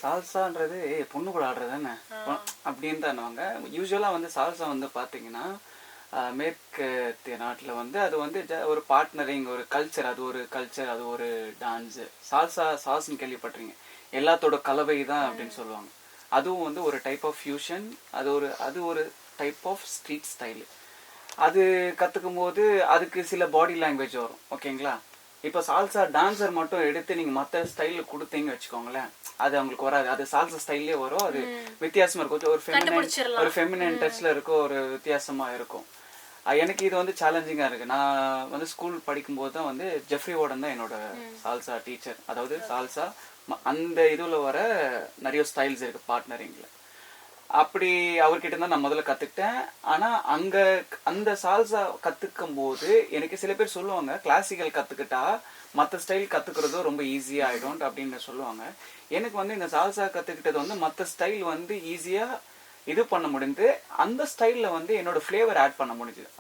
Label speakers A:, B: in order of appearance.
A: சால்சான்றது பொண்ணு கூட ஆடுறது தானே அப்படின்னு தானுவாங்க. யூஸ்வலாக வந்து சால்சா வந்து பார்த்தீங்கன்னா மேற்கத்திய நாட்டில் வந்து அது வந்து ஒரு பார்ட்னரிங், ஒரு கல்ச்சர், அது ஒரு கல்ச்சர், அது ஒரு டான்ஸு. சால்ஸ்ன்னு கேள்விப்பட்டிருங்க, எல்லாத்தோட கலவை தான் அப்படின்னு சொல்லுவாங்க. அதுவும் வந்து ஒரு டைப் ஆஃப் ஃபியூஷன், அது ஒரு டைப் ஆஃப் ஸ்ட்ரீட் ஸ்டைலு. அது கற்றுக்கும் போது அதுக்கு சில பாடி லாங்குவேஜ் வரும், ஓகேங்களா. இப்போ சால்சா டான்ஸர் மட்டும் எடுத்து நீங்கள் மற்ற ஸ்டைலில் கொடுத்தீங்க வச்சுக்கோங்களேன், அது அவங்களுக்கு வராது. அது சால்சா ஸ்டைல்லே வரும், அது வித்தியாசமாக இருக்கும். ஒரு ஃபெமினைன் டச்சில் இருக்கும், ஒரு வித்தியாசமாக இருக்கும். எனக்கு இது வந்து சேலஞ்சிங்காக இருக்குது. நான் வந்து ஸ்கூல் படிக்கும்போது தான் வந்து ஜெஃப்ரி வார்டன் தான் என்னோட சால்சா டீச்சர். அதாவது சால்சா அந்த இதில் வர நிறைய ஸ்டைல்ஸ் இருக்குது பார்ட்னரிங்கில். அப்படி அவர்கிட்ட தான் நான் முதல்ல கற்றுக்கிட்டேன். ஆனால் அங்கே அந்த சால்சா கற்றுக்கும் போது எனக்கு சில பேர் சொல்லுவாங்க, கிளாசிக்கல் கற்றுக்கிட்டா மற்ற ஸ்டைல் கற்றுக்கிறதும் ரொம்ப ஈஸியாக ஆகிடும் அப்படின்னு சொல்லுவாங்க. எனக்கு வந்து இந்த சால்சா கற்றுக்கிட்டது வந்து மற்ற ஸ்டைல் வந்து ஈஸியாக இது பண்ண முடிஞ்சு, அந்த ஸ்டைலில் வந்து என்னோட ஃப்ளேவர் ஆட் பண்ண முடிஞ்சுது.